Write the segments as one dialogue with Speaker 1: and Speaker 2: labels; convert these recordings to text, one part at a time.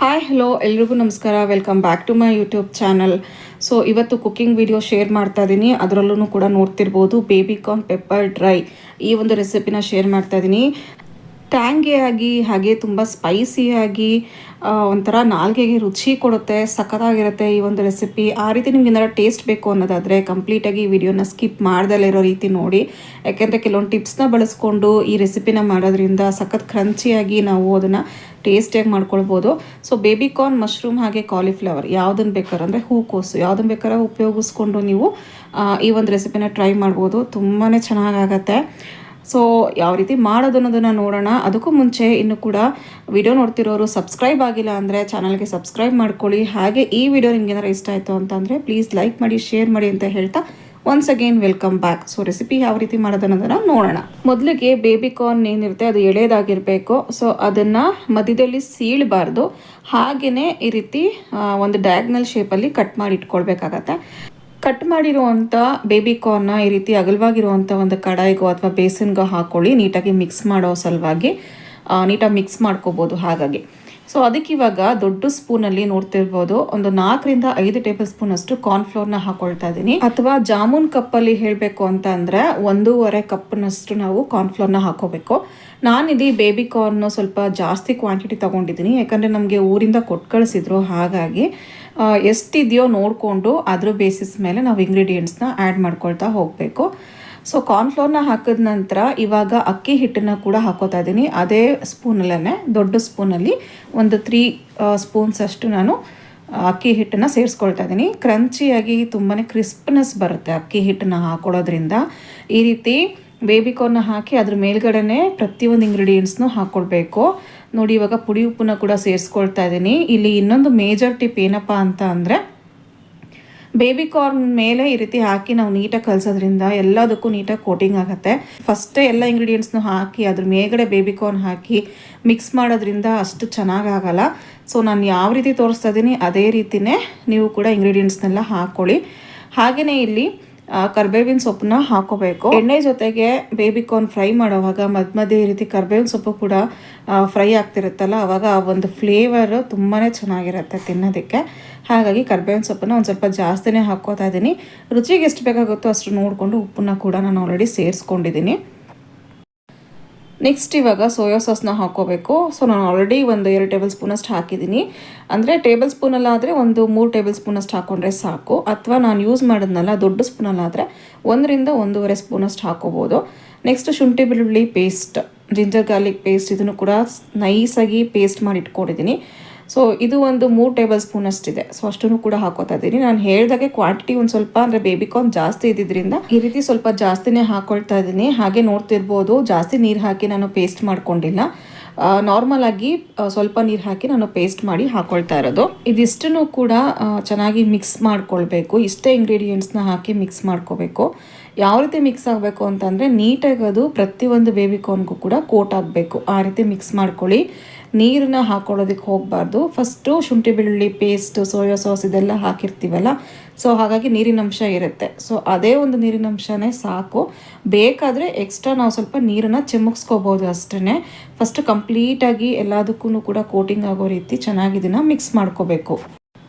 Speaker 1: Hi hello ಎಲ್ರಿಗೂ ನಮಸ್ಕಾರ. Welcome back to my YouTube channel. So ಇವತ್ತು ಕುಕ್ಕಿಂಗ್ ವಿಡಿಯೋ ಶೇರ್ ಮಾಡ್ತಾ ಇದ್ದೀನಿ. ಅದರಲ್ಲೂ ಕೂಡ ನೋಡ್ತಿರ್ಬೋದು ಬೇಬಿಕಾರ್ನ್ ಪೆಪ್ಪರ್ ಡ್ರೈ ಈ ಒಂದು ರೆಸಿಪಿನ ಶೇರ್ ಮಾಡ್ತಾ ಇದ್ದೀನಿ. ಟ್ಯಾಂಗಿಯಾಗಿ ಹಾಗೆ ತುಂಬ ಸ್ಪೈಸಿಯಾಗಿ ಒಂಥರ ನಾಲ್ಗೆಗೆ ರುಚಿ ಕೊಡುತ್ತೆ, ಸಖತ್ತಾಗಿರುತ್ತೆ ಈ ಒಂದು ರೆಸಿಪಿ. ಆ ರೀತಿ ನಿಮ್ಗೆ ಏನಾರು ಟೇಸ್ಟ್ ಬೇಕು ಅನ್ನೋದಾದರೆ ಕಂಪ್ಲೀಟಾಗಿ ಈ ವಿಡಿಯೋನ ಸ್ಕಿಪ್ ಮಾಡ್ದಲ್ಲೇ ಇರೋ ರೀತಿ ನೋಡಿ. ಯಾಕೆಂದರೆ ಕೆಲವೊಂದು ಟಿಪ್ಸ್ನ ಬಳಸ್ಕೊಂಡು ಈ ರೆಸಿಪಿನ ಮಾಡೋದ್ರಿಂದ ಸಖತ್ ಕ್ರಂಚಿಯಾಗಿ ನಾವು ಅದನ್ನು ಟೇಸ್ಟಿಯಾಗಿ ಮಾಡ್ಕೊಳ್ಬೋದು. ಸೊ ಬೇಬಿಕಾರ್ನ್, ಮಶ್ರೂಮ್ ಹಾಗೆ ಕಾಲಿಫ್ಲವರ್ ಯಾವುದನ್ನು ಬೇಕಾದ್ರೆ ಅಂದರೆ ಹೂಕೋಸು ಯಾವುದನ್ನು ಬೇಕಾದ್ರೆ ಉಪಯೋಗಿಸ್ಕೊಂಡು ನೀವು ಈ ಒಂದು ರೆಸಿಪಿನ ಟ್ರೈ ಮಾಡ್ಬೋದು. ತುಂಬಾ ಚೆನ್ನಾಗಾಗತ್ತೆ. ಸೊ ಯಾವ ರೀತಿ ಮಾಡೋದು ಅನ್ನೋದನ್ನು ನೋಡೋಣ. ಅದಕ್ಕೂ ಮುಂಚೆ ಇನ್ನೂ ಕೂಡ ವಿಡಿಯೋ ನೋಡ್ತಿರೋರು ಸಬ್ಸ್ಕ್ರೈಬ್ ಆಗಿಲ್ಲ ಅಂದರೆ ಚಾನಲ್ಗೆ ಸಬ್ಸ್ಕ್ರೈಬ್ ಮಾಡ್ಕೊಳ್ಳಿ. ಹಾಗೆ ಈ ವಿಡಿಯೋ ನಿಮ್ಗೆ ಏನಾರು ಇಷ್ಟ ಆಯಿತು ಅಂತಂದರೆ ಪ್ಲೀಸ್ ಲೈಕ್ ಮಾಡಿ, ಶೇರ್ ಮಾಡಿ ಅಂತ ಹೇಳ್ತಾ once again welcome back. So recipe ಯಾವ ರೀತಿ ಮಾಡೋದು ಅನ್ನೋದನ್ನು ನೋಡೋಣ. ಮೊದಲಿಗೆ ಬೇಬಿಕಾರ್ನ್ ಏನಿರುತ್ತೆ ಅದು ಎಳೆದಾಗಿರಬೇಕು. ಸೊ ಅದನ್ನು ಮಧ್ಯದಲ್ಲಿ ಸೀಳಬಾರ್ದು, ಹಾಗೆಯೇ ಈ ರೀತಿ ಒಂದು ಡಯಾಗ್ನಲ್ ಶೇಪಲ್ಲಿ ಕಟ್ ಮಾಡಿ ಇಟ್ಕೊಳ್ಬೇಕಾಗತ್ತೆ. ಕಟ್ ಮಾಡಿರುವಂಥ ಬೇಬಿಕಾರ್ನ್ನ ಈ ರೀತಿ ಅಗಲವಾಗಿರುವಂಥ ಒಂದು ಕಡಾಯಿಗೋ ಅಥವಾ ಬೇಸಿನ್ಗೋ ಹಾಕ್ಕೊಳ್ಳಿ. ನೀಟಾಗಿ ಮಿಕ್ಸ್ ಮಾಡೋ ಸಲುವಾಗಿ ನೀಟಾಗಿ ಮಿಕ್ಸ್ ಮಾಡ್ಕೋಬೋದು. ಹಾಗಾಗಿ ಸೊ ಅದಕ್ಕೆ ಇವಾಗ ದೊಡ್ಡ ಸ್ಪೂನಲ್ಲಿ ನೋಡ್ತಿರ್ಬೋದು ಒಂದು 4ರಿಂದ 5 ಟೇಬಲ್ ಸ್ಪೂನ್ ಅಷ್ಟು ಕಾರ್ನ್ಫ್ಲೋರ್ನ ಹಾಕೊಳ್ತಾ ಇದ್ದೀನಿ. ಅಥವಾ ಜಾಮೂನ್ ಕಪ್ಪಲ್ಲಿ ಹೇಳಬೇಕು ಅಂತ ಅಂದರೆ 1.5 ಕಪ್ನಷ್ಟು ನಾವು ಕಾರ್ನ್ಫ್ಲೋರ್ನ ಹಾಕೋಬೇಕು. ನಾನಿಲ್ಲಿ ಬೇಬಿಕಾರ್ನ್ ಸ್ವಲ್ಪ ಜಾಸ್ತಿ ಕ್ವಾಂಟಿಟಿ ತೊಗೊಂಡಿದ್ದೀನಿ, ಯಾಕಂದರೆ ನಮಗೆ ಊರಿಂದ ಕೊಟ್ಟು ಕಳಿಸಿದ್ರು. ಹಾಗಾಗಿ ಎಷ್ಟಿದೆಯೋ ನೋಡಿಕೊಂಡು ಅದ್ರ ಬೇಸಿಸ್ ಮೇಲೆ ನಾವು ಇಂಗ್ರೀಡಿಯೆಂಟ್ಸ್ನ ಆ್ಯಡ್ ಮಾಡ್ಕೊಳ್ತಾ ಹೋಗಬೇಕು. ಸೊ ಕಾರ್ನ್ಫ್ಲೋರ್ನ ಹಾಕಿದ ನಂತರ ಇವಾಗ ಅಕ್ಕಿ ಹಿಟ್ಟನ್ನು ಕೂಡ ಹಾಕೋತಾ ಇದ್ದೀನಿ. ಅದೇ ಸ್ಪೂನಲ್ಲೇ ದೊಡ್ಡ ಸ್ಪೂನಲ್ಲಿ ಒಂದು 3 ಸ್ಪೂನ್ಸ್ ಅಷ್ಟು ನಾನು ಅಕ್ಕಿ ಹಿಟ್ಟನ್ನು ಸೇರಿಸ್ಕೊಳ್ತಾ ಇದ್ದೀನಿ. ಕ್ರಂಚಿಯಾಗಿ ತುಂಬಾ ಕ್ರಿಸ್ಪ್ನೆಸ್ ಬರುತ್ತೆ ಅಕ್ಕಿ ಹಿಟ್ಟನ್ನು ಹಾಕೊಳ್ಳೋದ್ರಿಂದ. ಈ ರೀತಿ ಬೇಬಿಕಾರ್ನ್ನ ಹಾಕಿ ಅದ್ರ ಮೇಲ್ಗಡೆ ಪ್ರತಿಯೊಂದು ಇಂಗ್ರೀಡಿಯೆಂಟ್ಸ್ನೂ ಹಾಕ್ಕೊಳ್ಬೇಕು. ನೋಡಿ ಇವಾಗ ಪುಡಿ ಉಪ್ಪನ್ನ ಕೂಡ ಸೇರಿಸ್ಕೊಳ್ತಾ ಇದ್ದೀನಿ. ಇಲ್ಲಿ ಇನ್ನೊಂದು ಮೇಜರ್ ಟಿಪ್ ಏನಪ್ಪ ಅಂತ ಅಂದರೆ ಬೇಬಿಕಾರ್ನ್ ಮೇಲೆ ಈ ರೀತಿ ಹಾಕಿ ನಾವು ನೀಟಾಗಿ ಕಲಿಸೋದ್ರಿಂದ ಎಲ್ಲದಕ್ಕೂ ನೀಟಾಗಿ ಕೋಟಿಂಗ್ ಆಗುತ್ತೆ. ಫಸ್ಟೇ ಎಲ್ಲ ಇಂಗ್ರೀಡಿಯೆಂಟ್ಸ್ನು ಹಾಕಿ ಅದ್ರ ಮೇಲ್ಗಡೆ ಬೇಬಿಕಾರ್ನ್ ಹಾಕಿ ಮಿಕ್ಸ್ ಮಾಡೋದ್ರಿಂದ ಅಷ್ಟು ಚೆನ್ನಾಗಾಗಲ್ಲ. ಸೊ ನಾನು ಯಾವ ರೀತಿ ತೋರಿಸ್ತಾ ಇದ್ದೀನಿ ಅದೇ ರೀತಿಯೇ ನೀವು ಕೂಡ ಇಂಗ್ರೀಡಿಯೆಂಟ್ಸ್ನೆಲ್ಲ ಹಾಕ್ಕೊಳ್ಳಿ. ಹಾಗೆಯೇ ಇಲ್ಲಿ ಕರ್ಬೇವಿನ ಸೊಪ್ಪನ್ನ ಹಾಕೋಬೇಕು. ಎಣ್ಣೆ ಜೊತೆಗೆ ಬೇಬಿಕಾರ್ನ್ ಫ್ರೈ ಮಾಡೋವಾಗ ಮಧ್ಯೆ ಈ ರೀತಿ ಕರ್ಬೇವಿನ ಸೊಪ್ಪು ಕೂಡ ಫ್ರೈ ಆಗ್ತಿರುತ್ತಲ್ಲ, ಆವಾಗ ಆ ಒಂದು ಫ್ಲೇವರ್ ತುಂಬಾ ಚೆನ್ನಾಗಿರುತ್ತೆ ತಿನ್ನೋದಕ್ಕೆ. ಹಾಗಾಗಿ ಕರ್ಬೇವಿನ ಸೊಪ್ಪನ್ನು ಒಂದು ಸ್ವಲ್ಪ ಜಾಸ್ತಿನೇ ಹಾಕ್ಕೋತಾ ಇದ್ದೀನಿ. ರುಚಿಗೆ ಎಷ್ಟು ಬೇಕಾಗುತ್ತೋ ಅಷ್ಟು ನೋಡಿಕೊಂಡು ಉಪ್ಪನ್ನ ಕೂಡ ನಾನು ಆಲ್ರೆಡಿ ಸೇರಿಸ್ಕೊಂಡಿದ್ದೀನಿ. ನೆಕ್ಸ್ಟ್ ಇವಾಗ ಸೋಯಾ ಸಾಸ್ನ ಹಾಕ್ಕೋಬೇಕು. ಸೊ ನಾನು ಆಲ್ರೆಡಿ ಒಂದು 2 ಟೇಬಲ್ ಸ್ಪೂನಷ್ಟು ಹಾಕಿದ್ದೀನಿ. ಅಂದರೆ ಟೇಬಲ್ ಸ್ಪೂನಲ್ಲಾದರೆ ಒಂದು 3 ಟೇಬಲ್ ಸ್ಪೂನಷ್ಟು ಹಾಕ್ಕೊಂಡ್ರೆ ಸಾಕು. ಅಥವಾ ನಾನು ಯೂಸ್ ಮಾಡೋದ್ನಲ್ಲ ದೊಡ್ಡ ಸ್ಪೂನಲ್ಲಾದರೆ 1ರಿಂದ 1.5 ಸ್ಪೂನಷ್ಟು ಹಾಕ್ಕೋಬೋದು. ನೆಕ್ಸ್ಟ್ ಶುಂಠಿ ಬೆಳ್ಳುಳ್ಳಿ ಪೇಸ್ಟ್, ಜಿಂಜರ್ ಗಾರ್ಲಿಕ್ ಪೇಸ್ಟ್ ಇದನ್ನು ಕೂಡ ನೈಸಾಗಿ ಪೇಸ್ಟ್ ಮಾಡಿ ಇಟ್ಕೊಂಡಿದ್ದೀನಿ. ಸೊ ಇದು ಒಂದು 3 ಟೇಬಲ್ ಸ್ಪೂನಷ್ಟಿದೆ. ಸೊ ಅಷ್ಟನ್ನು ಕೂಡ ಹಾಕೋತಾ ಇದ್ದೀನಿ. ನಾನು ಹೇಳಿದಾಗೆ ಕ್ವಾಂಟಿಟಿ ಒಂದು ಸ್ವಲ್ಪ ಅಂದರೆ ಬೇಬಿಕಾರ್ನ್ ಜಾಸ್ತಿ ಇದ್ದಿದ್ದರಿಂದ ಈ ರೀತಿ ಸ್ವಲ್ಪ ಜಾಸ್ತಿನೇ ಹಾಕ್ಕೊಳ್ತಾ ಇದ್ದೀನಿ. ಹಾಗೆ ನೋಡ್ತಿರ್ಬೋದು ಜಾಸ್ತಿ ನೀರು ಹಾಕಿ ನಾನು ಪೇಸ್ಟ್ ಮಾಡ್ಕೊಂಡಿಲ್ಲ. ನಾರ್ಮಲ್ ಆಗಿ ಸ್ವಲ್ಪ ನೀರು ಹಾಕಿ ನಾನು ಪೇಸ್ಟ್ ಮಾಡಿ ಹಾಕ್ಕೊಳ್ತಾ ಇರೋದು. ಇದಿಷ್ಟನ್ನು ಕೂಡ ಚೆನ್ನಾಗಿ ಮಿಕ್ಸ್ ಮಾಡ್ಕೊಳ್ಬೇಕು. ಇಷ್ಟೇ ಇಂಗ್ರೀಡಿಯೆಂಟ್ಸ್ನ ಹಾಕಿ ಮಿಕ್ಸ್ ಮಾಡ್ಕೋಬೇಕು. ಯಾವ ರೀತಿ ಮಿಕ್ಸ್ ಆಗಬೇಕು ಅಂತಂದರೆ ನೀಟಾಗಿ ಅದು ಪ್ರತಿಯೊಂದು ಬೇಬಿಕಾರ್ನ್ಗೂ ಕೂಡ ಕೋಟ್ ಆಗಬೇಕು. ಆ ರೀತಿ ಮಿಕ್ಸ್ ಮಾಡ್ಕೊಳ್ಳಿ. ನೀರನ್ನ ಹಾಕೊಳ್ಳೋದಕ್ಕೆ ಹೋಗಬಾರ್ದು. ಫಸ್ಟು ಶುಂಠಿ ಬೆಳ್ಳುಳ್ಳಿ ಪೇಸ್ಟ್, ಸೋಯಾ ಸಾಸ್ ಇದೆಲ್ಲ ಹಾಕಿರ್ತೀವಲ್ಲ, ಸೊ ಹಾಗಾಗಿ ನೀರಿನಂಶ ಇರುತ್ತೆ. ಸೊ ಅದೇ ಒಂದು ನೀರಿನಂಶನೇ ಸಾಕು. ಬೇಕಾದರೆ ಎಕ್ಸ್ಟ್ರಾ ನಾವು ಸ್ವಲ್ಪ ನೀರನ್ನು ಚಿಮುಕ್ಸ್ಕೋಬೋದು ಅಷ್ಟೇ. ಫಸ್ಟ್ ಕಂಪ್ಲೀಟಾಗಿ ಎಲ್ಲದಕ್ಕೂ ಕೂಡ ಕೋಟಿಂಗ್ ಆಗೋ ರೀತಿ ಚೆನ್ನಾಗಿ ಇದನ್ನು ಮಿಕ್ಸ್ ಮಾಡ್ಕೋಬೇಕು.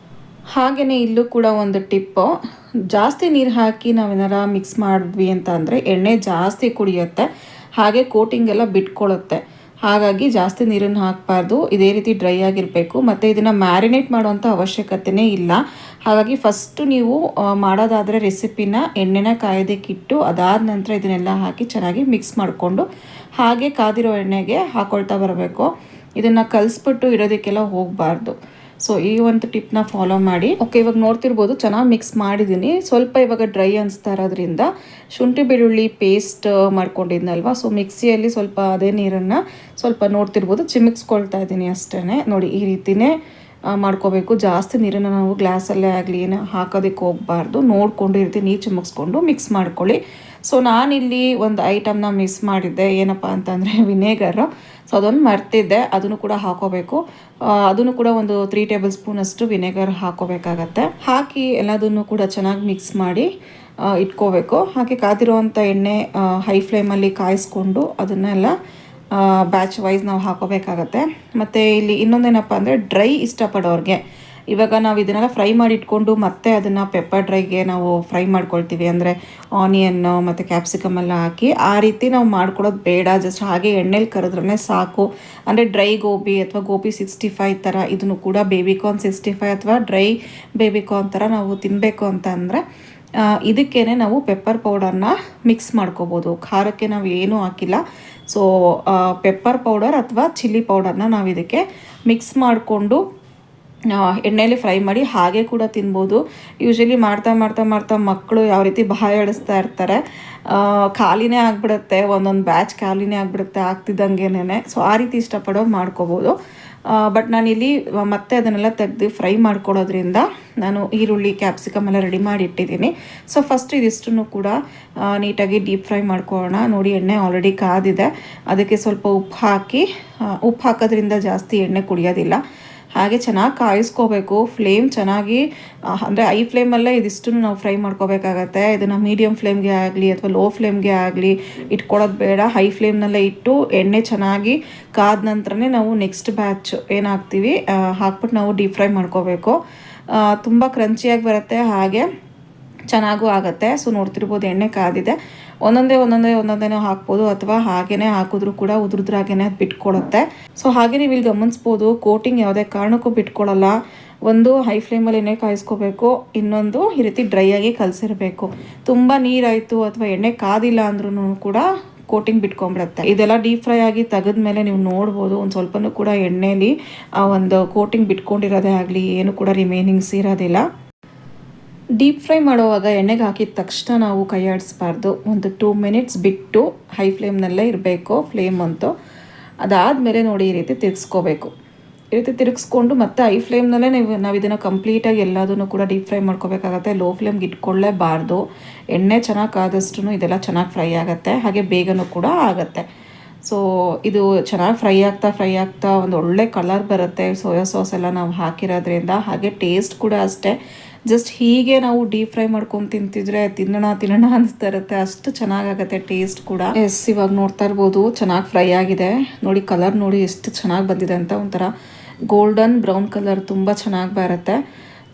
Speaker 1: ಹಾಗೆಯೇ ಇಲ್ಲೂ ಕೂಡ ಒಂದು ಟಿಪ್ಪು, ಜಾಸ್ತಿ ನೀರು ಹಾಕಿ ನಾವೇನಾರ ಮಿಕ್ಸ್ ಮಾಡಿದ್ವಿ ಅಂತ ಅಂದರೆ ಎಣ್ಣೆ ಜಾಸ್ತಿ ಕುಡಿಯುತ್ತೆ, ಹಾಗೆ ಕೋಟಿಂಗ್ ಎಲ್ಲ ಬಿಟ್ಕೊಳ್ಳುತ್ತೆ. ಹಾಗಾಗಿ ಜಾಸ್ತಿ ನೀರನ್ನು ಹಾಕಬಾರ್ದು. ಇದೇ ರೀತಿ ಡ್ರೈ ಆಗಿರಬೇಕು. ಮತ್ತು ಇದನ್ನು ಮ್ಯಾರಿನೇಟ್ ಮಾಡುವಂಥ ಅವಶ್ಯಕತೆಯೇ ಇಲ್ಲ. ಹಾಗಾಗಿ ಫಸ್ಟು ನೀವು ಮಾಡೋದಾದರೆ ರೆಸಿಪಿನ ಎಣ್ಣೆನ ಕಾಯೋದಕ್ಕಿಟ್ಟು ಅದಾದ ನಂತರ ಇದನ್ನೆಲ್ಲ ಹಾಕಿ ಚೆನ್ನಾಗಿ ಮಿಕ್ಸ್ ಮಾಡಿಕೊಂಡು ಹಾಗೆ ಕಾದಿರೋ ಎಣ್ಣೆಗೆ ಹಾಕ್ಕೊಳ್ತಾ ಬರಬೇಕು. ಇದನ್ನು ಕಲಿಸ್ಬಿಟ್ಟು ಇಡೋದಕ್ಕೆಲ್ಲ ಹೋಗಬಾರ್ದು. ಸೊ ಈ ಒಂದು ಟಿಪ್ನ ಫಾಲೋ ಮಾಡಿ. ಓಕೆ, ಇವಾಗ ನೋಡ್ತಿರ್ಬೋದು ಚೆನ್ನಾಗಿ ಮಿಕ್ಸ್ ಮಾಡಿದ್ದೀನಿ. ಸ್ವಲ್ಪ ಇವಾಗ ಡ್ರೈ ಅನಿಸ್ತಾ ಇರೋದ್ರಿಂದ ಶುಂಠಿ ಬೆಳ್ಳುಳ್ಳಿ ಪೇಸ್ಟ್ ಮಾಡ್ಕೊಂಡಿದ್ನಲ್ವ, ಸೊ ಮಿಕ್ಸಿಯಲ್ಲಿ ಸ್ವಲ್ಪ ಅದೇ ನೀರನ್ನು ಸ್ವಲ್ಪ ನೋಡ್ತಿರ್ಬೋದು ಚಿಮಿಕ್ಸ್ಕೊಳ್ತಾ ಇದ್ದೀನಿ ಅಷ್ಟೇ. ನೋಡಿ ಈ ರೀತಿಯೇ ಮಾಡ್ಕೋಬೇಕು. ಜಾಸ್ತಿ ನೀರನ್ನು ನಾವು ಗ್ಲಾಸಲ್ಲೇ ಆಗಲಿ ಏನು ಹಾಕೋದಕ್ಕೆ ಹೋಗಬಾರ್ದು. ನೋಡಿಕೊಂಡು ಈ ರೀತಿ ನೀರು ಚಿಮುಕ್ಸ್ಕೊಂಡು ಮಿಕ್ಸ್ ಮಾಡ್ಕೊಳ್ಳಿ. ಸೊ ನಾನಿಲ್ಲಿ ಒಂದು ಐಟಮ್ನ ಮಿಸ್ ಮಾಡಿದ್ದೆ. ಏನಪ್ಪ ಅಂತಂದರೆ ವಿನೇಗರು. ಸೊ ಅದೊಂದು ಮರ್ತಿದ್ದೆ, ಅದನ್ನು ಕೂಡ ಹಾಕೋಬೇಕು. ಅದನ್ನು ಕೂಡ ಒಂದು 3 ಟೇಬಲ್ ಸ್ಪೂನಷ್ಟು ವಿನೆಗರ್ ಹಾಕೋಬೇಕಾಗತ್ತೆ. ಹಾಕಿ ಎಲ್ಲದನ್ನು ಕೂಡ ಚೆನ್ನಾಗಿ ಮಿಕ್ಸ್ ಮಾಡಿ ಇಟ್ಕೋಬೇಕು. ಹಾಗೆ ಕಾದಿರುವಂಥ ಎಣ್ಣೆ ಹೈ ಫ್ಲೇಮಲ್ಲಿ ಕಾಯಿಸ್ಕೊಂಡು ಅದನ್ನೆಲ್ಲ ಬ್ಯಾಚ್ ವೈಸ್ ನಾವು ಹಾಕೋಬೇಕಾಗತ್ತೆ. ಮತ್ತು ಇಲ್ಲಿ ಇನ್ನೊಂದೇನಪ್ಪ ಅಂದರೆ ಡ್ರೈ ಇಷ್ಟಪಡೋರಿಗೆ, ಇವಾಗ ನಾವು ಇದನ್ನೆಲ್ಲ ಫ್ರೈ ಮಾಡಿ ಇಟ್ಕೊಂಡು ಮತ್ತೆ ಅದನ್ನು ಪೆಪ್ಪರ್ ಡ್ರೈಗೆ ನಾವು ಫ್ರೈ ಮಾಡ್ಕೊಳ್ತೀವಿ, ಅಂದರೆ ಆನಿಯನ್ನು ಮತ್ತು ಕ್ಯಾಪ್ಸಿಕಮ್ ಎಲ್ಲ ಹಾಕಿ ಆ ರೀತಿ ನಾವು ಮಾಡ್ಕೊಳ್ಳೋದು ಬೇಡ. ಜಸ್ಟ್ ಹಾಗೆ ಎಣ್ಣೆಲಿ ಕರೆದ್ರೇ ಸಾಕು. ಅಂದರೆ ಡ್ರೈ ಗೋಬಿ ಅಥವಾ ಗೋಬಿ 65 ಥರ ಇದನ್ನು ಕೂಡ ಬೇಬಿಕಾರ್ನ್ 65 ಅಥವಾ ಡ್ರೈ ಬೇಬಿಕಾರ್ನ್ ಥರ ನಾವು ತಿನ್ನಬೇಕು ಅಂತ ಅಂದರೆ ಇದಕ್ಕೇ ನಾವು ಪೆಪ್ಪರ್ ಪೌಡರ್ನ ಮಿಕ್ಸ್ ಮಾಡ್ಕೋಬೋದು. ಖಾರಕ್ಕೆ ನಾವು ಏನೂ ಹಾಕಿಲ್ಲ. ಸೊ ಪೆಪ್ಪರ್ ಪೌಡರ್ ಅಥವಾ ಚಿಲ್ಲಿ ಪೌಡರ್ನ ನಾವು ಇದಕ್ಕೆ ಮಿಕ್ಸ್ ಮಾಡಿಕೊಂಡು ಎಣ್ಣೆಯಲ್ಲಿ ಫ್ರೈ ಮಾಡಿ ಹಾಗೆ ಕೂಡ ತಿನ್ಬೋದು. ಯೂಶ್ವಲಿ ಮಾಡ್ತಾ ಮಕ್ಕಳು ಯಾವ ರೀತಿ ಬಾಯಿ ಆಡಿಸ್ತಾ ಇರ್ತಾರೆ, ಖಾಲಿನೇ ಆಗಿಬಿಡುತ್ತೆ, ಒಂದೊಂದು ಬ್ಯಾಚ್ ಖಾಲಿನೇ ಆಗಿಬಿಡುತ್ತೆ ಆಗ್ತಿದ್ದಂಗೆನೇ. ಸೊ ಆ ರೀತಿ ಇಷ್ಟಪಡೋರು ಮಾಡ್ಕೋಬೋದು. ಬಟ್ ನಾನಿಲ್ಲಿ ಮತ್ತೆ ಅದನ್ನೆಲ್ಲ ತೆಗೆದು ಫ್ರೈ ಮಾಡ್ಕೊಡೋದ್ರಿಂದ ನಾನು ಈರುಳ್ಳಿ ಕ್ಯಾಪ್ಸಿಕಮ್ ಎಲ್ಲ ರೆಡಿ ಮಾಡಿ ಇಟ್ಟಿದ್ದೀನಿ. ಸೊ ಫಸ್ಟ್ ಇದಿಷ್ಟನ್ನು ಕೂಡ ನೀಟಾಗಿ ಡೀಪ್ ಫ್ರೈ ಮಾಡ್ಕೊಳ್ಳೋಣ. ನೋಡಿ, ಎಣ್ಣೆ ಆಲ್ರೆಡಿ ಕಾದಿದೆ. ಅದಕ್ಕೆ ಸ್ವಲ್ಪ ಉಪ್ಪು ಹಾಕೋದ್ರಿಂದ ಜಾಸ್ತಿ ಎಣ್ಣೆ ಕುಡಿಯೋದಿಲ್ಲ. ಹಾಗೆ ಚೆನ್ನಾಗಿ ಕಾಯಿಸ್ಕೋಬೇಕು. ಫ್ಲೇಮ್ ಚೆನ್ನಾಗಿ ಅಂದರೆ ಐ ಫ್ಲೇಮಲ್ಲೇ ಇದಿಷ್ಟನ್ನು ನಾವು ಫ್ರೈ ಮಾಡ್ಕೋಬೇಕಾಗತ್ತೆ. ಇದನ್ನು ಮೀಡಿಯಮ್ ಫ್ಲೇಮ್ಗೆ ಆಗಲಿ ಅಥವಾ ಲೋ ಫ್ಲೇಮ್ಗೆ ಆಗಲಿ ಇಟ್ಕೊಳ್ಳೋದು ಬೇಡ. ಹೈ ಫ್ಲೇಮ್ನಲ್ಲೇ ಇಟ್ಟು ಎಣ್ಣೆ ಚೆನ್ನಾಗಿ ಕಾದ ನಂತರನೇ ನಾವು ನೆಕ್ಸ್ಟ್ ಬ್ಯಾಚ್ ಏನಾಗ್ತೀವಿ ಹಾಕ್ಬಿಟ್ಟು ನಾವು ಡೀಪ್ ಫ್ರೈ ಮಾಡ್ಕೋಬೇಕು. ತುಂಬ ಕ್ರಂಚಿಯಾಗಿ ಬರುತ್ತೆ, ಹಾಗೆ ಚೆನ್ನಾಗೂ ಆಗುತ್ತೆ. ಸೊ ನೋಡ್ತಿರ್ಬೋದು, ಎಣ್ಣೆ ಕಾದಿದೆ. ಒಂದೊಂದೇ ಹಾಕ್ಬೋದು ಅಥವಾ ಹಾಗೇ ಹಾಕಿದ್ರೂ ಕೂಡ ಉದುರುದ್ರಾಗೇ ಅದು ಬಿಟ್ಕೊಡುತ್ತೆ. ಸೊ ಹಾಗೆ ನೀವು ಇಲ್ಲಿ ಗಮನಿಸ್ಬೋದು, ಕೋಟಿಂಗ್ ಯಾವುದೇ ಕಾರಣಕ್ಕೂ ಬಿಟ್ಕೊಳ್ಳಲ್ಲ. ಒಂದು ಹೈ ಫ್ಲೇಮಲ್ಲಿ ಎಣ್ಣೆ ಕಾಯಿಸ್ಕೋಬೇಕು, ಇನ್ನೊಂದು ಈ ರೀತಿ ಡ್ರೈ ಆಗಿ ಕಲಸಿರಬೇಕು. ತುಂಬ ನೀರಾಯಿತು ಅಥವಾ ಎಣ್ಣೆ ಕಾದಿಲ್ಲ ಅಂದ್ರೂ ಕೂಡ ಕೋಟಿಂಗ್ ಬಿಟ್ಕೊಂಡ್ಬಿಡುತ್ತೆ. ಇದೆಲ್ಲ ಡೀಪ್ ಫ್ರೈ ಆಗಿ ತೆಗೆದ್ಮೇಲೆ ನೀವು ನೋಡ್ಬೋದು, ಒಂದು ಸ್ವಲ್ಪನೂ ಕೂಡ ಎಣ್ಣೆಯಲ್ಲಿ ಒಂದು ಕೋಟಿಂಗ್ ಬಿಟ್ಕೊಂಡಿರೋದೇ ಆಗಲಿ ಏನು ಕೂಡ ರಿಮೈನಿಂಗ್ಸ್ ಇರೋದಿಲ್ಲ. ಡೀಪ್ ಫ್ರೈ ಮಾಡುವಾಗ ಎಣ್ಣೆಗೆ ಹಾಕಿದ ತಕ್ಷಣ ನಾವು ಕೈ ಆಡಿಸ್ಬಾರ್ದು. ಒಂದು 2 ಮಿನಿಟ್ಸ್ ಬಿಟ್ಟು ಹೈ ಫ್ಲೇಮ್ನಲ್ಲೇ ಇರಬೇಕು ಫ್ಲೇಮ್ ಅಂತೂ. ಅದಾದಮೇಲೆ ನೋಡಿ ಈ ರೀತಿ ತಿರುಗಿಸ್ಕೋಬೇಕು. ಈ ರೀತಿ ತಿರುಗಿಸ್ಕೊಂಡು ಮತ್ತೆ ಹೈ ಫ್ಲೇಮ್ನಲ್ಲೇ ನಾವು ಇದನ್ನು ಕಂಪ್ಲೀಟಾಗಿ ಎಲ್ಲದನ್ನು ಕೂಡ ಡೀಪ್ ಫ್ರೈ ಮಾಡ್ಕೋಬೇಕಾಗತ್ತೆ. ಲೋ ಫ್ಲೇಮ್ಗೆ ಇಟ್ಕೊಳ್ಳೇಬಾರ್ದು. ಎಣ್ಣೆ ಚೆನ್ನಾಗಿ ಕಾದಷ್ಟು ಇದೆಲ್ಲ ಚೆನ್ನಾಗಿ ಫ್ರೈ ಆಗುತ್ತೆ, ಹಾಗೆ ಬೇಗನೂ ಕೂಡ ಆಗುತ್ತೆ. ಸೊ ಇದು ಚೆನ್ನಾಗಿ ಫ್ರೈ ಆಗ್ತಾ ಒಂದು ಒಳ್ಳೆ ಕಲರ್ ಬರುತ್ತೆ. ಸೋಯಾ ಸಾಸ್ ಎಲ್ಲ ನಾವು ಹಾಕಿರೋದ್ರಿಂದ, ಹಾಗೆ ಟೇಸ್ಟ್ ಕೂಡ ಅಷ್ಟೇ. ಜಸ್ಟ್ ಹೀಗೆ ನಾವು ಡೀಪ್ ಫ್ರೈ ಮಾಡ್ಕೊಂಡು ತಿಂತಿದ್ರೆ ತಿನ್ನೋಣ ಅನಿಸ್ತಾ ಇರುತ್ತೆ, ಅಷ್ಟು ಚೆನ್ನಾಗಾಗತ್ತೆ ಟೇಸ್ಟ್ ಕೂಡ. ಎಸ್, ಇವಾಗ ನೋಡ್ತಾ ಇರ್ಬೋದು ಚೆನ್ನಾಗಿ ಫ್ರೈ ಆಗಿದೆ. ನೋಡಿ ಕಲರ್ ನೋಡಿ ಎಷ್ಟು ಚೆನ್ನಾಗಿ ಬಂದಿದೆ ಅಂತ, ಒಂಥರ ಗೋಲ್ಡನ್ ಬ್ರೌನ್ ಕಲರ್ ತುಂಬ ಚೆನ್ನಾಗಿ ಬರುತ್ತೆ.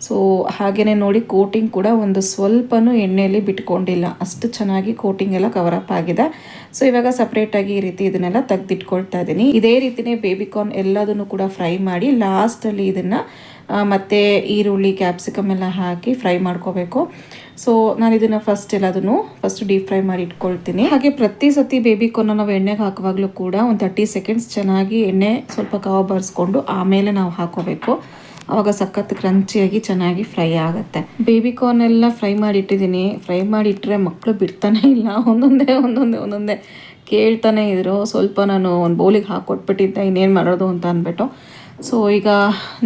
Speaker 1: ಸೊ ಹಾಗೆಯೇ ನೋಡಿ ಕೋಟಿಂಗ್ ಕೂಡ ಒಂದು ಸ್ವಲ್ಪನೂ ಎಣ್ಣೆಯಲ್ಲಿ ಬಿಟ್ಕೊಂಡಿಲ್ಲ, ಅಷ್ಟು ಚೆನ್ನಾಗಿ ಕೋಟಿಂಗ್ ಎಲ್ಲ ಕವರಪ್ ಆಗಿದೆ. ಸೊ ಇವಾಗ ಸಪ್ರೇಟಾಗಿ ಈ ರೀತಿ ಇದನ್ನೆಲ್ಲ ತೆಗೆದಿಟ್ಕೊಳ್ತಾ ಇದ್ದೀನಿ. ಇದೇ ರೀತಿಯೇ ಬೇಬಿಕಾರ್ನ್ ಎಲ್ಲದನ್ನು ಕೂಡ ಫ್ರೈ ಮಾಡಿ ಲಾಸ್ಟಲ್ಲಿ ಇದನ್ನು ಮತ್ತು ಈರುಳ್ಳಿ ಕ್ಯಾಪ್ಸಿಕಮ್ ಎಲ್ಲ ಹಾಕಿ ಫ್ರೈ ಮಾಡ್ಕೋಬೇಕು. ಸೊ ನಾನು ಇದನ್ನು ಫಸ್ಟ್ ಡೀಪ್ ಫ್ರೈ ಮಾಡಿ ಇಟ್ಕೊಳ್ತೀನಿ. ಹಾಗೆ ಪ್ರತಿ ಸತಿ ಬೇಬಿಕಾರ್ನ ನಾವು ಎಣ್ಣೆಗೆ ಹಾಕುವಾಗಲೂ ಕೂಡ ಒಂದು 30 ಸೆಕೆಂಡ್ಸ್ ಚೆನ್ನಾಗಿ ಎಣ್ಣೆ ಸ್ವಲ್ಪ ಕವ ಬರ್ಸ್ಕೊಂಡು ಆಮೇಲೆ ನಾವು ಹಾಕೋಬೇಕು. ಆವಾಗ ಸಖತ್ ಕ್ರಂಚಿಯಾಗಿ ಚೆನ್ನಾಗಿ ಫ್ರೈ ಆಗುತ್ತೆ. ಬೇಬಿಕಾರ್ನ್ ಎಲ್ಲ ಫ್ರೈ ಮಾಡಿ ಇಟ್ಟಿದ್ದೀನಿ. ಫ್ರೈ ಮಾಡಿ ಇಟ್ಟರೆ ಮಕ್ಕಳು ಬಿಡ್ತಾನೆ ಇಲ್ಲ, ಒಂದೊಂದೇ ಕೇಳ್ತಾನೆ ಇದ್ರು. ಸ್ವಲ್ಪ ನಾನು ಒಂದು ಬೌಲಿಗೆ ಹಾಕ್ಕೊಟ್ಬಿಟ್ಟಿದ್ದೆ, ಇನ್ನೇನು ಮಾಡೋದು ಅಂತ ಅಂದ್ಬಿಟ್ಟು. ಸೊ ಈಗ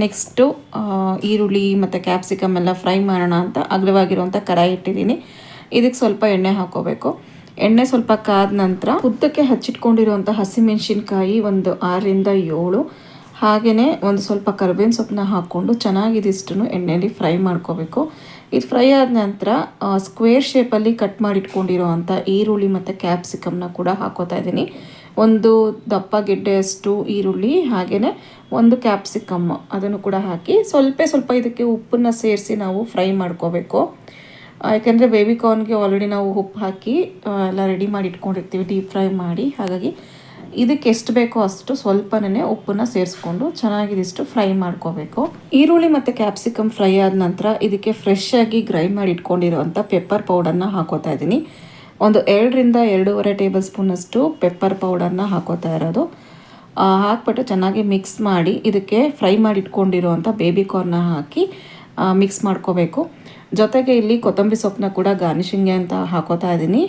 Speaker 1: ನೆಕ್ಸ್ಟು ಈರುಳ್ಳಿ ಮತ್ತು ಕ್ಯಾಪ್ಸಿಕಮ್ ಎಲ್ಲ ಫ್ರೈ ಮಾಡೋಣ ಅಂತ ಅಗಲವಾಗಿರುವಂಥ ಕರಾಯಿ ಇಟ್ಟಿದ್ದೀನಿ. ಇದಕ್ಕೆ ಸ್ವಲ್ಪ ಎಣ್ಣೆ ಹಾಕೋಬೇಕು. ಎಣ್ಣೆ ಸ್ವಲ್ಪ ಕಾದ ನಂತರ ಉದ್ದಕ್ಕೆ ಹಚ್ಚಿಟ್ಕೊಂಡಿರುವಂಥ ಹಸಿಮೆಣಸಿನ್ಕಾಯಿ ಒಂದು 6ರಿಂದ 7, ಹಾಗೆಯೇ ಒಂದು ಸ್ವಲ್ಪ ಕರಿಬೇವಿನ ಸೊಪ್ಪನ್ನ ಹಾಕ್ಕೊಂಡು ಚೆನ್ನಾಗಿ ಇದಿಷ್ಟನ್ನು ಎಣ್ಣೆಯಲ್ಲಿ ಫ್ರೈ ಮಾಡ್ಕೋಬೇಕು. ಇದು ಫ್ರೈ ಆದ ನಂತರ ಸ್ಕ್ವೇರ್ ಶೇಪಲ್ಲಿ ಕಟ್ ಮಾಡಿ ಇಟ್ಕೊಂಡಿರೋವಂಥ ಈರುಳ್ಳಿ ಮತ್ತು ಕ್ಯಾಪ್ಸಿಕಮ್ನ ಕೂಡ ಹಾಕೋತಾ ಇದ್ದೀನಿ. ಒಂದು ದಪ್ಪ ಗೆಡ್ಡೆಯಷ್ಟು ಈರುಳ್ಳಿ ಹಾಗೆಯೇ ಒಂದು ಕ್ಯಾಪ್ಸಿಕಮ್ ಅದನ್ನು ಕೂಡ ಹಾಕಿ ಸ್ವಲ್ಪ ಇದಕ್ಕೆ ಉಪ್ಪನ್ನು ಸೇರಿಸಿ ನಾವು ಫ್ರೈ ಮಾಡ್ಕೋಬೇಕು. ಯಾಕೆಂದರೆ ಬೇಬಿಕಾರ್ನ್ಗೆ ಆಲ್ರೆಡಿ ನಾವು ಉಪ್ಪು ಹಾಕಿ ಎಲ್ಲ ರೆಡಿ ಮಾಡಿ ಇಟ್ಕೊಂಡಿರ್ತೀವಿ ಡೀಪ್ ಫ್ರೈ ಮಾಡಿ. ಹಾಗಾಗಿ ಇದಕ್ಕೆ ಎಷ್ಟು ಬೇಕೋ ಅಷ್ಟು ಸ್ವಲ್ಪನೇ ಉಪ್ಪನ್ನು ಸೇರಿಸ್ಕೊಂಡು ಚೆನ್ನಾಗಿದಿಷ್ಟು ಫ್ರೈ ಮಾಡ್ಕೋಬೇಕು. ಈರುಳ್ಳಿ ಮತ್ತು ಕ್ಯಾಪ್ಸಿಕಮ್ ಫ್ರೈ ಆದ ನಂತರ ಇದಕ್ಕೆ ಫ್ರೆಶ್ ಆಗಿ ಗ್ರೈಂಡ್ ಮಾಡಿ ಇಟ್ಕೊಂಡಿರೋವಂಥ ಪೆಪ್ಪರ್ ಪೌಡರ್ನ ಹಾಕೋತಾ ಇದ್ದೀನಿ. ಒಂದು 2ರಿಂದ 2.5 ಟೇಬಲ್ ಸ್ಪೂನಷ್ಟು ಪೆಪ್ಪರ್ ಪೌಡರ್ನ ಹಾಕೋತಾ ಇರೋದು. ಹಾಕ್ಬಿಟ್ಟು ಚೆನ್ನಾಗಿ ಮಿಕ್ಸ್ ಮಾಡಿ ಇದಕ್ಕೆ ಫ್ರೈ ಮಾಡಿ ಇಟ್ಕೊಂಡಿರೋವಂಥ ಬೇಬಿಕಾರ್ನ ಹಾಕಿ ಮಿಕ್ಸ್ ಮಾಡ್ಕೋಬೇಕು. ಜೊತೆಗೆ ಇಲ್ಲಿ ಕೊತ್ತಂಬರಿ ಸೊಪ್ಪನ್ನ ಕೂಡ ಗಾರ್ನಿಷಿಂಗ್ಗೆ ಅಂತ ಹಾಕೋತಾ ಇದ್ದೀನಿ.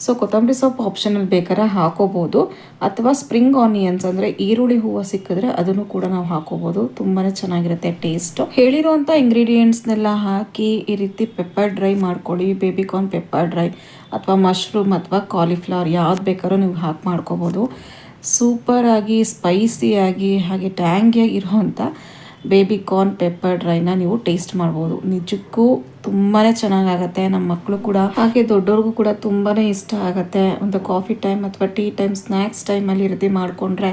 Speaker 1: ಸೊ ಕೊತ್ತಂಬರಿ ಸೊಪ್ಪು ಆಪ್ಷನಲ್ ಬೇಕಾದ್ರೆ ಹಾಕೋಬೋದು, ಅಥವಾ ಸ್ಪ್ರಿಂಗ್ ಆನಿಯನ್ಸ್ ಅಂದರೆ ಈರುಳ್ಳಿ ಹೂವು ಸಿಕ್ಕಿದ್ರೆ ಅದನ್ನು ಕೂಡ ನಾವು ಹಾಕೋಬೋದು. ತುಂಬಾ ಚೆನ್ನಾಗಿರುತ್ತೆ ಟೇಸ್ಟು. ಹೇಳಿರೋವಂಥ ಇಂಗ್ರೀಡಿಯೆಂಟ್ಸ್ನೆಲ್ಲ ಹಾಕಿ ಈ ರೀತಿ ಪೆಪ್ಪರ್ ಡ್ರೈ ಮಾಡ್ಕೊಳ್ಳಿ. ಬೇಬಿಕಾರ್ನ್ ಪೆಪ್ಪರ್ ಡ್ರೈ ಅಥವಾ ಮಶ್ರೂಮ್ ಅಥವಾ ಕಾಲಿಫ್ಲವರ್ ಯಾವ್ದು ಬೇಕಾದ್ರೂ ನೀವು ಹಾಕಿ ಮಾಡ್ಕೋಬೋದು. ಸೂಪರಾಗಿ ಸ್ಪೈಸಿಯಾಗಿ ಹಾಗೆ ಟ್ಯಾಂಗಿಯಾಗಿ ಇರೋವಂಥ ಬೇಬಿ ಕಾರ್ನ್ ಪೆಪ್ಪರ್ ಡ್ರೈನ ನೀವು ಟೇಸ್ಟ್ ಮಾಡ್ಬೋದು. ನಿಜಕ್ಕೂ ತುಂಬಾ ಚೆನ್ನಾಗಾಗತ್ತೆ. ನಮ್ಮ ಮಕ್ಕಳು ಕೂಡ ಹಾಗೆ ದೊಡ್ಡವ್ರಿಗೂ ಕೂಡ ತುಂಬಾ ಇಷ್ಟ ಆಗುತ್ತೆ. ಒಂದು ಕಾಫಿ ಟೈಮ್ ಅಥವಾ ಟೀ ಟೈಮ್ ಸ್ನ್ಯಾಕ್ಸ್ ಟೈಮಲ್ಲಿ ಈ ರೀತಿ ಮಾಡಿಕೊಂಡ್ರೆ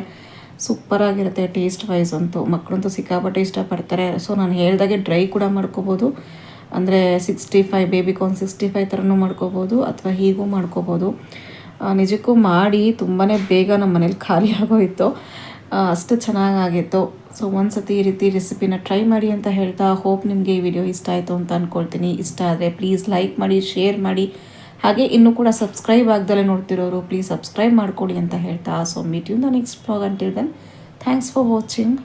Speaker 1: ಸೂಪರಾಗಿರುತ್ತೆ. ಟೇಸ್ಟ್ ವೈಸ್ ಅಂತೂ ಮಕ್ಕಳಂತೂ ಸಿಕ್ಕಾಪಟ್ಟೆ ಇಷ್ಟಪಡ್ತಾರೆ. ಸೊ ನಾನು ಹೇಳ್ದಾಗೆ ಡ್ರೈ ಕೂಡ ಮಾಡ್ಕೋಬೋದು. ಅಂದರೆ 65 ಬೇಬಿಕಾರ್ನ್ 65 ಥರನೂ ಮಾಡ್ಕೋಬೋದು ಅಥವಾ ಹೀಗೂ ಮಾಡ್ಕೋಬೋದು. ನಿಜಕ್ಕೂ ಮಾಡಿ ತುಂಬಾ ಬೇಗ ನಮ್ಮ ಮನೇಲಿ ಖಾಲಿ ಆಗೋಯಿತು. ಅಷ್ಟು ಚೆನ್ನಾಗಾಗಿತ್ತು. ಸೊ ಒಂದ್ಸತಿ ಈ ರೀತಿ ರೆಸಿಪಿನ ಟ್ರೈ ಮಾಡಿ ಅಂತ ಹೇಳ್ತಾ, ಹೋಪ್ ನಿಮಗೆ ಈ ವಿಡಿಯೋ ಇಷ್ಟ ಆಯಿತು ಅಂತ ಅಂದ್ಕೊಳ್ತೀನಿ. ಇಷ್ಟ ಆದರೆ ಪ್ಲೀಸ್ ಲೈಕ್ ಮಾಡಿ, ಶೇರ್ ಮಾಡಿ, ಹಾಗೆ ಇನ್ನೂ ಕೂಡ ಸಬ್ಸ್ಕ್ರೈಬ್ ಆಗ್ದಲೇ ನೋಡ್ತಿರೋರು ಪ್ಲೀಸ್ ಸಬ್ಸ್ಕ್ರೈಬ್ ಮಾಡ್ಕೊಡಿ ಅಂತ ಹೇಳ್ತಾ, so meet you the next vlog. Until then thanks for watching.